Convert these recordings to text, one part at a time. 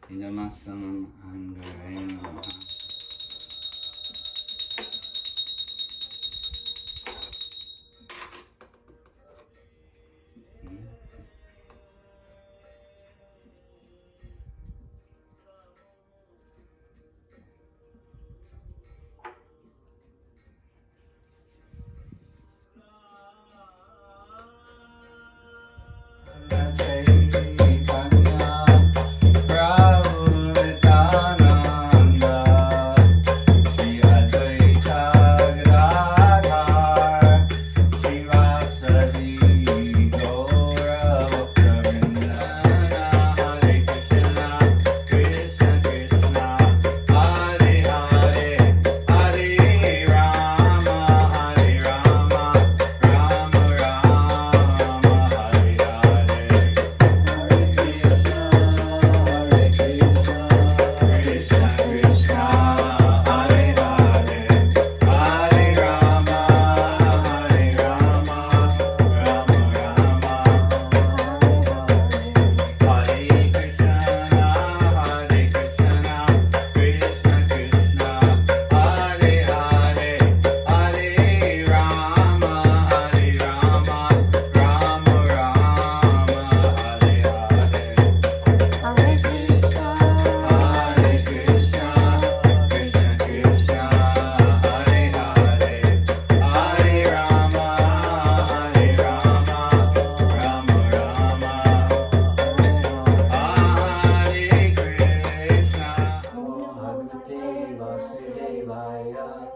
Idamasamam Angaraya Namaha.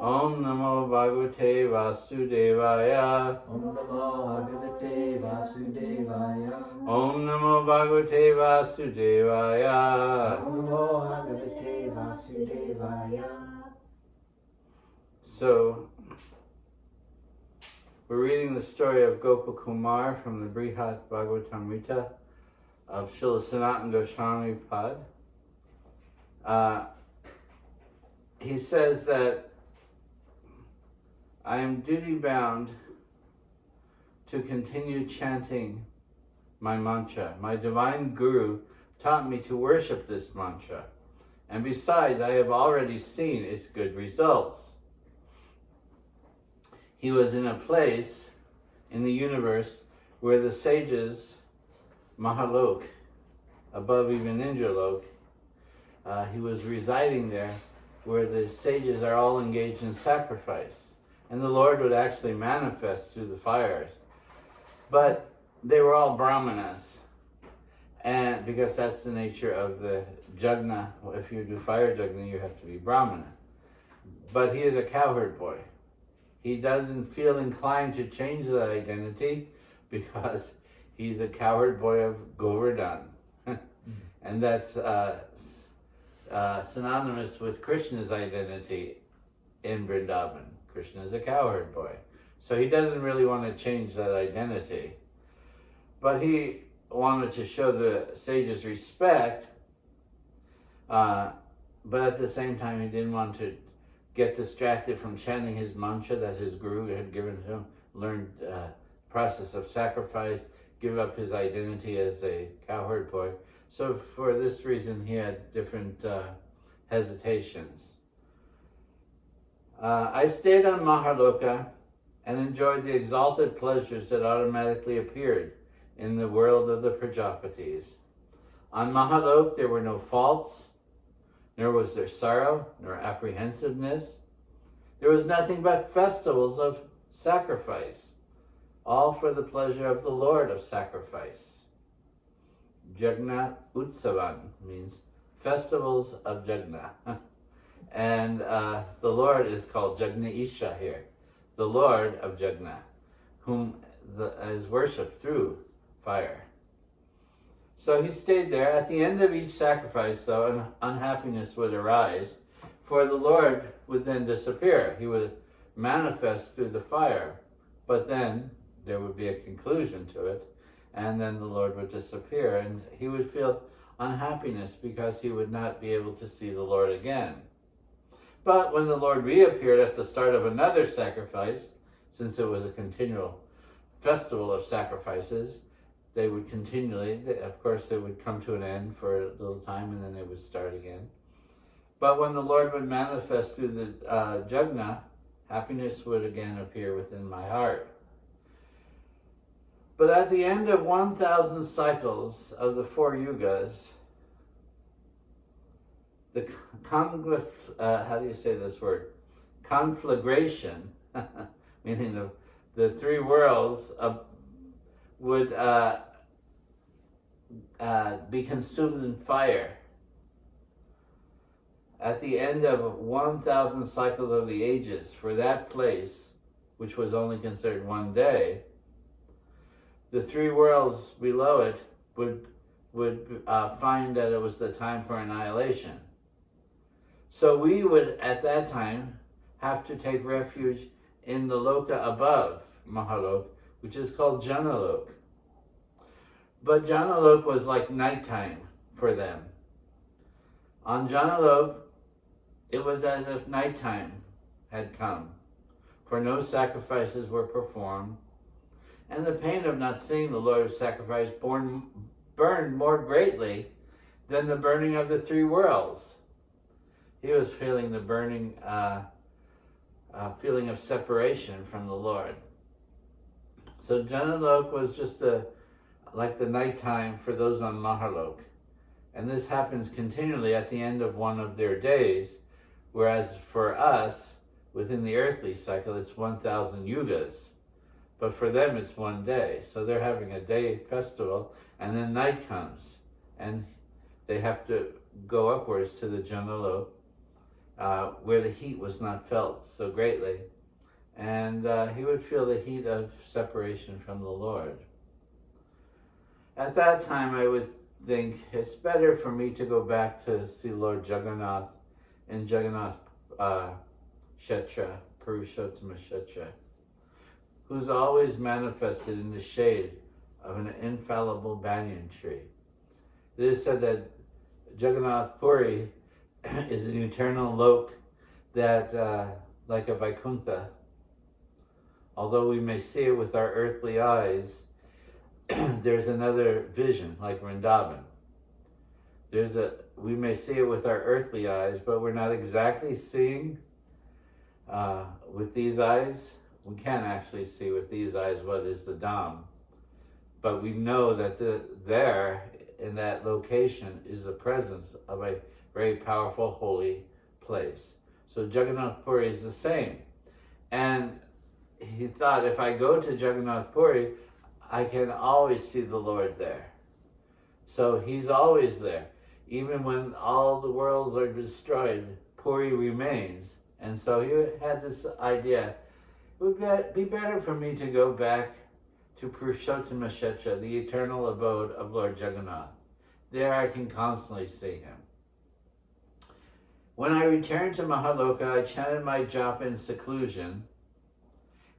Om Namo Bhagavate Vasudevaya. Om Namo Bhagavate Vasudevaya. Om Namo Bhagavate Vasudevaya. Om Namo Bhagavate Vasudevaya. So, we're reading the story of Gopakumar from the Brihat Bhagavatamrita of Srila Sanatan Goswami-Pad. He says that I am duty bound to continue chanting my mantra. My divine guru taught me to worship this mantra. And besides, I have already seen its good results. He was in a place in the universe where the sages, MaharLoka, above even Indralok, he was residing there where the sages are all engaged in sacrifice. And the Lord would actually manifest through the fires. But they were all brahmanas. And because that's the nature of the Jnana. If you do fire Jnana, you have to be brahmana. But he is a cowherd boy. He doesn't feel inclined to change the identity because he's a cowherd boy of Govardhan. And that's synonymous with Krishna's identity in Vrindavan. Krishna is a cowherd boy. So he doesn't really want to change that identity. But he wanted to show the sages respect, but at the same time he didn't want to get distracted from chanting his mantra that his guru had given him, learned process of sacrifice, give up his identity as a cowherd boy. So for this reason he had different hesitations. I stayed on MaharLoka and enjoyed the exalted pleasures that automatically appeared in the world of the Prajapatis. On MaharLoka there were no faults, nor was there sorrow, nor apprehensiveness. There was nothing but festivals of sacrifice, all for the pleasure of the Lord of sacrifice. Jnana Utsavan means festivals of Jnana. And the Lord is called Jagna-isha here, the Lord of Jnana, whom is worshipped through fire. So he stayed there. At the end of each sacrifice, though, an unhappiness would arise, for the Lord would then disappear. He would manifest through the fire, but then there would be a conclusion to it, and then the Lord would disappear, and he would feel unhappiness because he would not be able to see the Lord again. But when the Lord reappeared at the start of another sacrifice, since it was a continual festival of sacrifices, they would continually, of course, they would come to an end for a little time and then they would start again. But when the Lord would manifest through the Jnana, happiness would again appear within my heart. But at the end of 1,000 cycles of the 4 yugas, the how do you say this word? Conflagration, meaning the 3 worlds would be consumed in fire. At the end of 1,000 cycles of the ages, for that place, which was only considered 1 day, the 3 worlds below it would find that it was the time for annihilation. So we would, at that time, have to take refuge in the loka above MaharLoka, which is called Jnana. But Jnana was like nighttime for them. On Jnana, it was as if nighttime had come, for no sacrifices were performed, and the pain of not seeing the Lord of sacrifice burned more greatly than the burning of the 3 worlds. He was feeling the burning feeling of separation from the Lord. So Jnana was just like the nighttime for those on MaharLoka. And this happens continually at the end of one of their days, whereas for us, within the earthly cycle, it's 1,000 yugas. But for them, it's 1 day. So they're having a day festival, and then night comes, and they have to go upwards to the Jnana, where the heat was not felt so greatly. And he would feel the heat of separation from the Lord. At that time, I would think it's better for me to go back to see Lord Jagannath in Jagannath Kshetra, Purushottama Kshetra, who's always manifested in the shade of an infallible banyan tree. It is said that Jagannath Puri is an eternal lok that, like a Vaikuntha, although we may see it with our earthly eyes, there's another vision, like Vrindavan. We may see it with our earthly eyes, but we're not exactly seeing with these eyes. We can't actually see with these eyes what is the Dham. But we know that there, in that location, is the presence of a very powerful, holy place. So Jagannath Puri is the same. And he thought, if I go to Jagannath Puri, I can always see the Lord there. So he's always there. Even when all the worlds are destroyed, Puri remains. And so he had this idea, it would be better for me to go back to Purushottama Kshetra, the eternal abode of Lord Jagannath. There I can constantly see him. When I returned to MaharLoka, I chanted my japa in seclusion,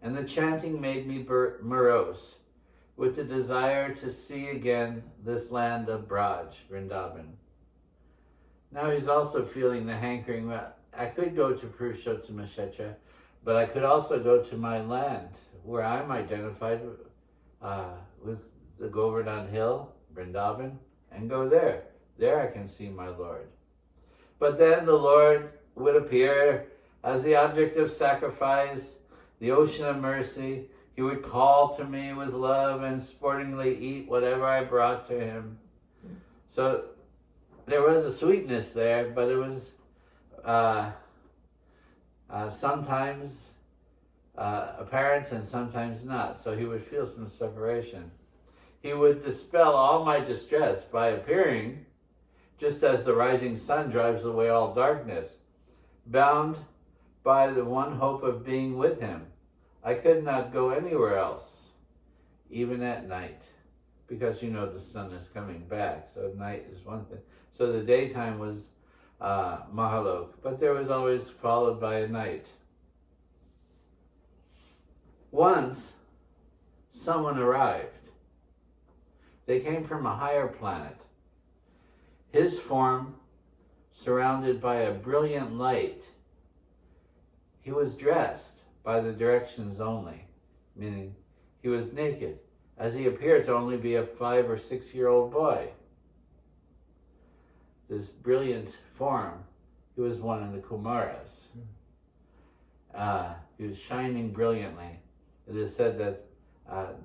and the chanting made me morose, with the desire to see again this land of Braj, Vrindavan. Now he's also feeling the hankering. I could go to Purushottama Kshetra, but I could also go to my land, where I'm identified with the Govardhan Hill, Vrindavan, and go there. There I can see my Lord. But then the Lord would appear as the object of sacrifice, the ocean of mercy. He would call to me with love and sportingly eat whatever I brought to him. So there was a sweetness there, but it was sometimes apparent and sometimes not. So he would feel some separation. He would dispel all my distress by appearing, just as the rising sun drives away all darkness, bound by the one hope of being with him. I could not go anywhere else, even at night, because the sun is coming back. So night is one thing. So the daytime was MaharLoka, but there was always followed by a night. Once, someone arrived. They came from a higher planet. His form surrounded by a brilliant light. He was dressed by the directions only, meaning he was naked, as he appeared to only be a 5 or 6 year old boy. This brilliant form, he was one of the Kumaras. He was shining brilliantly. It is said that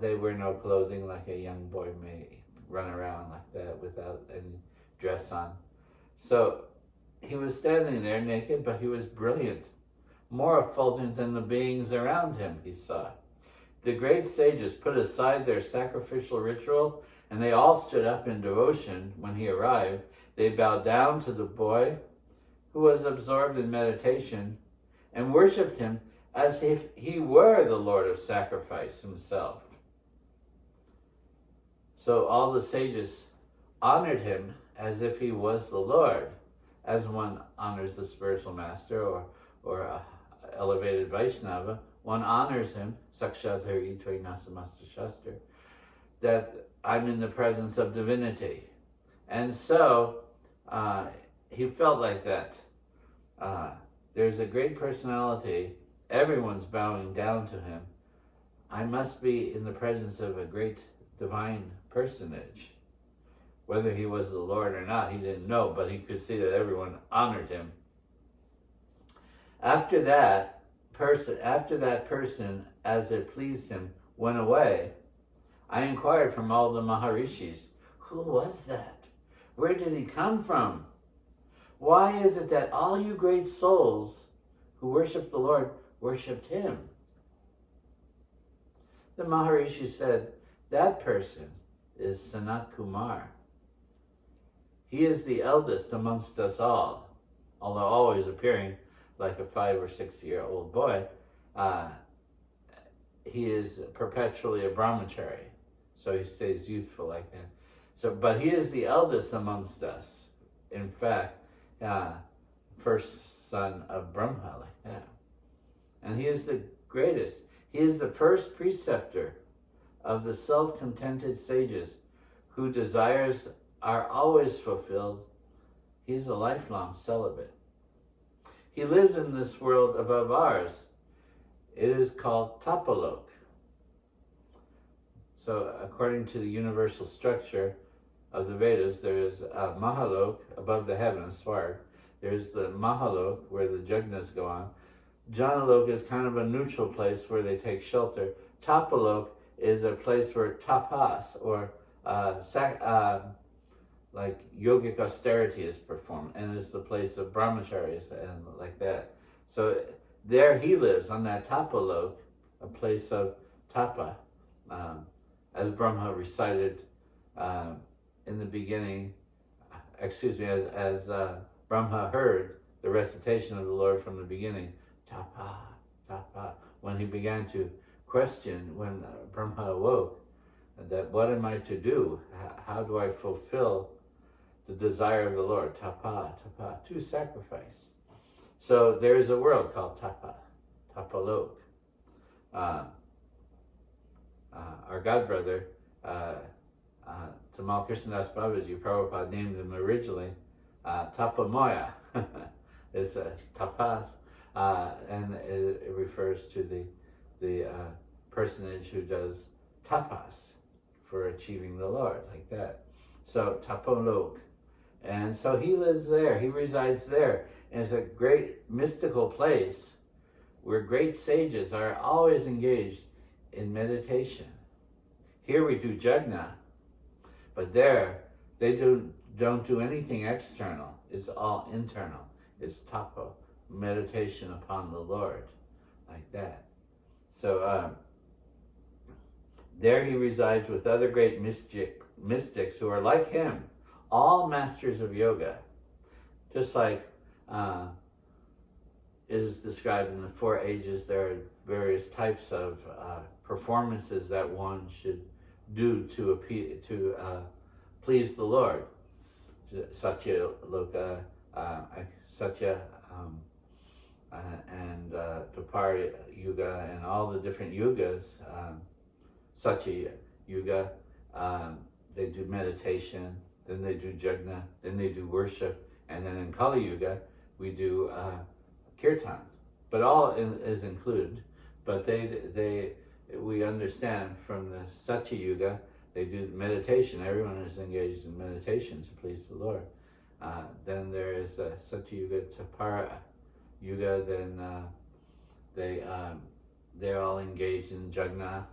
they wear no clothing like a young boy may run around like that without any dress on. So he was standing there naked, but he was brilliant, more effulgent than the beings around him, he saw. The great sages put aside their sacrificial ritual, and they all stood up in devotion when he arrived. They bowed down to the boy who was absorbed in meditation and worshipped him as if he were the Lord of sacrifice himself. So all the sages honored him as if he was the Lord, as one honors the spiritual master or a elevated Vaishnava. One honors him, Sakshadhari Tvai Nasamasta Shastra, that I'm in the presence of divinity. And so he felt like that. There's a great personality. Everyone's bowing down to him. I must be in the presence of a great divine personage. Whether he was the Lord or not, he didn't know, but he could see that everyone honored him. After that person, as it pleased him, went away, I inquired from all the Maharishis, who was that? Where did he come from? Why is it that all you great souls who worship the Lord worshipped him? The Maharishi said, that person is Sanat Kumar. He is the eldest amongst us all, although always appearing like a 5 or 6 year old boy. He is perpetually a brahmachari, so he stays youthful like that. So, but he is the eldest amongst us. In fact, first son of Brahma, like that. And he is the greatest. He is the first preceptor of the self-contented sages whose desires are always fulfilled. He is a lifelong celibate. He lives in this world above ours. It is called TapoLoka. So according to the universal structure of the Vedas, there is a MaharLoka above the heavens, Swarg. There's the MaharLoka where the jagnas go on. Jnana is kind of a neutral place where they take shelter. TapoLoka is a place where tapas or like yogic austerity is performed, and it's the place of brahmacharis and like that. So there he lives on that TapoLoka, a place of tapa, as Brahma recited in the beginning. As Brahma heard the recitation of the Lord from the beginning, tapa, tapa. When he began to question, when Brahma awoke, that what am I to do? How do I fulfill the desire of the Lord? Tapa, tapa, to sacrifice. So there is a world called TapoLoka. Our godbrother, Tamal Krishnadas Babaji, Prabhupada named him originally Tapamoya. It's a tapas, and it refers to the personage who does tapas for achieving the Lord, like that. So TapoLoka. And so he lives there, he resides there. And it's a great mystical place where great sages are always engaged in meditation. Here we do jnana, but there they don't do anything external. It's all internal. It's tapo, meditation upon the Lord, like that. So there he resides with other great mystics who are like him, all masters of yoga, just like it is described in the 4 ages. There are various types of performances that one should do to please the Lord. TapoLoka, Satya, and Dwapara Yuga, and all the different yugas. Satya Yuga, they do meditation, then they do jnana, then they do worship, and then in Kali Yuga we do Kirtan. But all is included. But we understand from the Satya Yuga, they do meditation. Everyone is engaged in meditation to please the Lord. Then there is Satya Yuga, Tapara Yuga. Then they're all engaged in Jnana,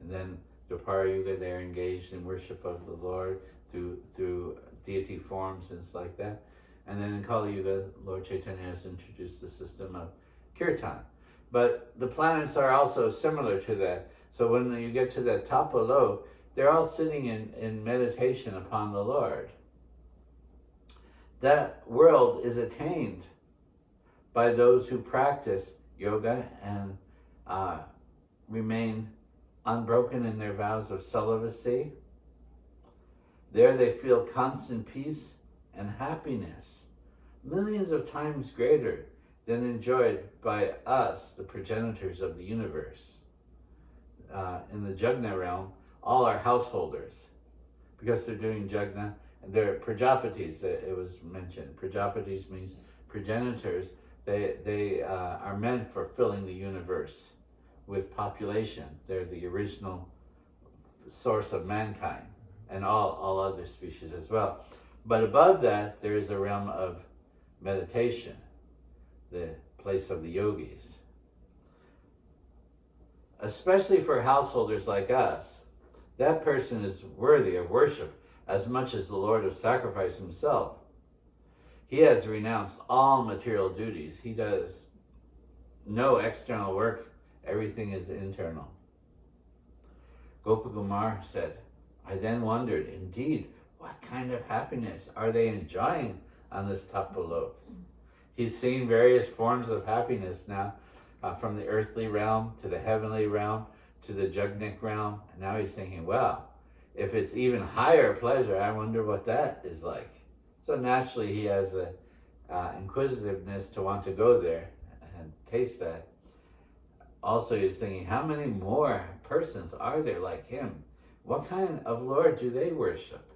and then Dwapara Yuga, they're engaged in worship of the Lord through deity forms and it's like that. And then in Kali Yuga, Lord Chaitanya has introduced the system of Kirtan. But the planets are also similar to that. So when you get to that TapoLoka, they're all sitting in meditation upon the Lord. That world is attained by those who practice yoga and remain unbroken in their vows of celibacy. There they feel constant peace and happiness, millions of times greater than enjoyed by us, the progenitors of the universe. In the Jnana realm, all are householders, because they're doing Jnana, and they're Prajapatis, it was mentioned. Prajapatis means progenitors. They are meant for filling the universe with population. They're the original source of mankind, and all other species as well. But above that, there is a realm of meditation, the place of the yogis. Especially for householders like us, that person is worthy of worship as much as the Lord of Sacrifice himself. He has renounced all material duties. He does no external work. Everything is internal. Gopakumar said, I then wondered, indeed, what kind of happiness are they enjoying on this TapoLoka? He's seen various forms of happiness now, from the earthly realm to the heavenly realm to the Jugnik realm. And now he's thinking, well, if it's even higher pleasure, I wonder what that is like. So naturally he has a inquisitiveness to want to go there and taste that. Also he's thinking, how many more persons are there like him? What kind of Lord do they worship?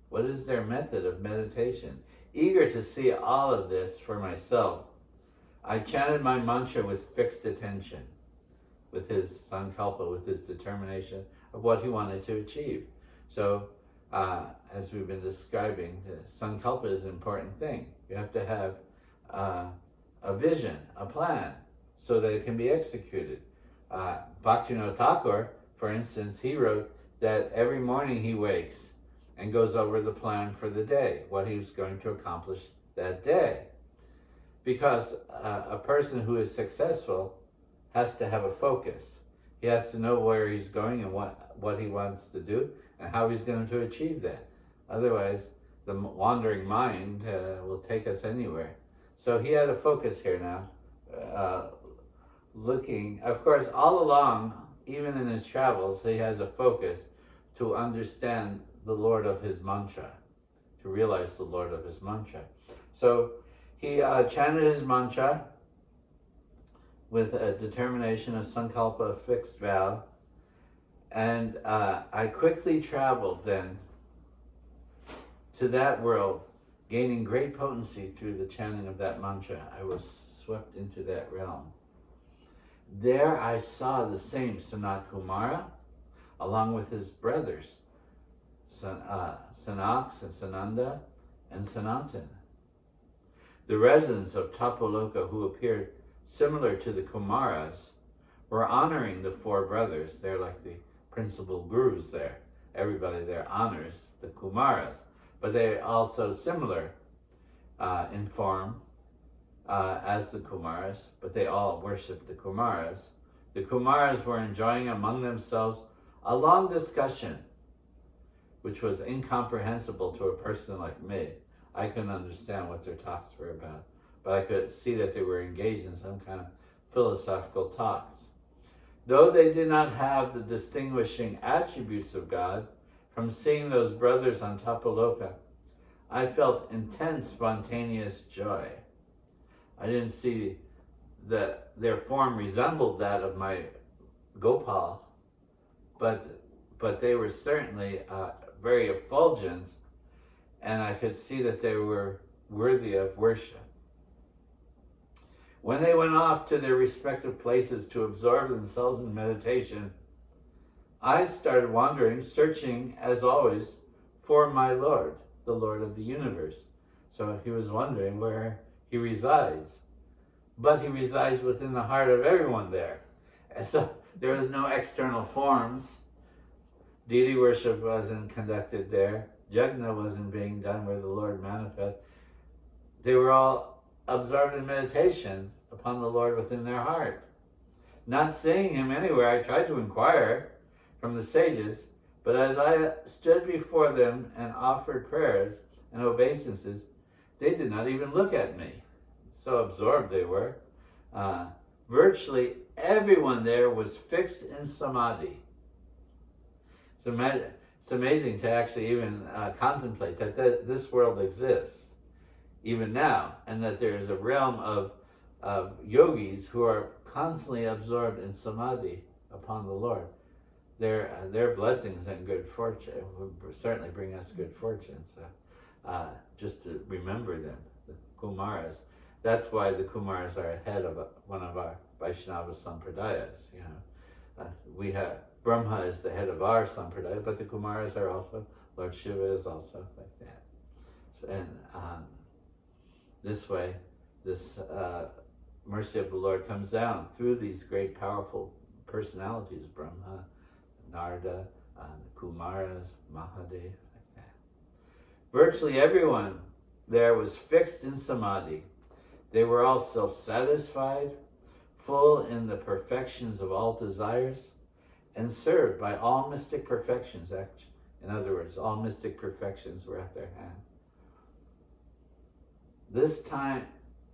What is their method of meditation? Eager to see all of this for myself, I chanted my mantra with fixed attention, with his sankalpa, with his determination of what he wanted to achieve. So, as we've been describing, the sankalpa is an important thing. You have to have a vision, a plan, so that it can be executed. Bhaktivinoda Thakur, for instance, he wrote that every morning he wakes and goes over the plan for the day, what he was going to accomplish that day. Because a person who is successful has to have a focus. He has to know where he's going and what he wants to do and how he's going to achieve that. Otherwise, the wandering mind will take us anywhere. So he had a focus here now, looking, of course, all along, even in his travels, he has a focus to understand the Lord of his mantra, to realize the Lord of his mantra. So he chanted his mantra with a determination, a sankalpa, a fixed vow, and I quickly traveled then to that world, gaining great potency through the chanting of that mantra. I was swept into that realm. There I saw the same Sanat Kumara, along with his brothers, Sanax and Sananda and Sanatan. The residents of TapoLoka, who appeared similar to the Kumaras, were honoring the four brothers. They're like the principal gurus there. Everybody there honors the Kumaras, but they're also similar in form as the Kumaras, but they all worship the Kumaras. The Kumaras were enjoying among themselves a long discussion, which was incomprehensible to a person like me. I couldn't understand what their talks were about, but I could see that they were engaged in some kind of philosophical talks. Though they did not have the distinguishing attributes of God, from seeing those brothers on TapoLoka, I felt intense spontaneous joy. I didn't see that their form resembled that of my Gopal, but they were certainly very effulgent, and I could see that they were worthy of worship. When they went off to their respective places to absorb themselves in meditation, I started wandering, searching, as always, for my Lord, the Lord of the universe. So he was wondering where he resides. But he resides within the heart of everyone there. And so there was no external forms. Deity worship wasn't conducted there. Jnana wasn't being done where the Lord manifest. They were all absorbed in meditation upon the Lord within their heart. Not seeing him anywhere, I tried to inquire from the sages, but as I stood before them and offered prayers and obeisances, they did not even look at me. So absorbed they were. Virtually everyone there was fixed in samadhi. It's amazing to actually even contemplate that this world exists, even now, and that there is a realm of yogis who are constantly absorbed in samadhi upon the Lord. Their blessings and good fortune will certainly bring us good fortune. So just to remember them, the Kumaras. That's why the Kumaras are ahead of one of our Vaishnava sampradayas. You know, we have Brahma is the head of our sampradaya, but the Kumaras are also, Lord Shiva is also like that. So, and this way, this mercy of the Lord comes down through these great powerful personalities, Brahma, Narada, the Kumaras, Mahadev, like that. Virtually everyone there was fixed in samadhi. They were all self-satisfied, full in the perfections of all desires, and served by all mystic perfections. In other words, all mystic perfections were at their hand. This time,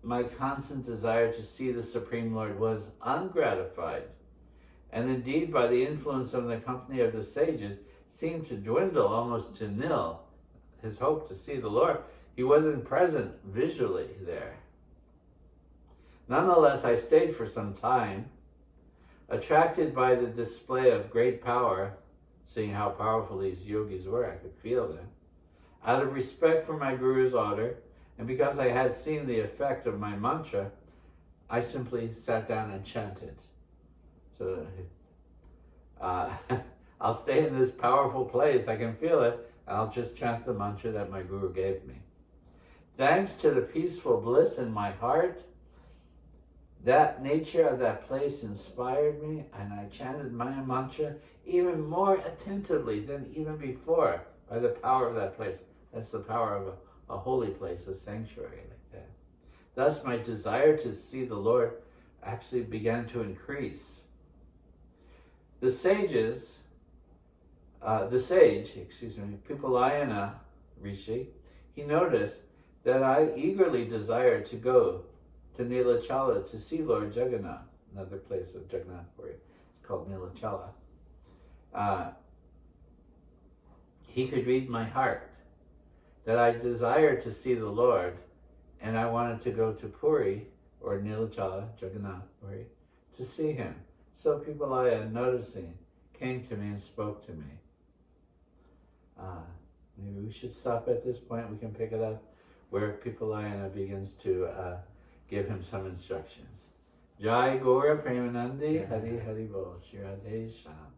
my constant desire to see the Supreme Lord was ungratified, and indeed, by the influence of the company of the sages, seemed to dwindle almost to nil. His hope to see the Lord, he wasn't present visually there. Nonetheless, I stayed for some time, attracted by the display of great power, seeing how powerful these yogis were, I could feel them. Out of respect for my Guru's order, and because I had seen the effect of my mantra, I simply sat down and chanted. So I'll stay in this powerful place, I can feel it, and I'll just chant the mantra that my Guru gave me. Thanks to the peaceful bliss in my heart, that nature of that place inspired me, and I chanted my mantra even more attentively than even before by the power of that place. That's the power of a holy place, a sanctuary like that. Thus, my desire to see the Lord actually began to increase. The sage, Pupalayana Rishi, he noticed that I eagerly desired to go to Nilachala to see Lord Jagannath, another place of Jagannath where it's called Nilachala. He could read my heart, that I desired to see the Lord, and I wanted to go to Puri, or Nilachala, Jagannath Puri, to see him. So Pupalayana, noticing, came to me and spoke to me. Maybe we should stop at this point. We can pick it up where Pupalayana begins to give him some instructions. Jai Gaura Premanandi Hari Hari Bol Shri Radhe Shyam.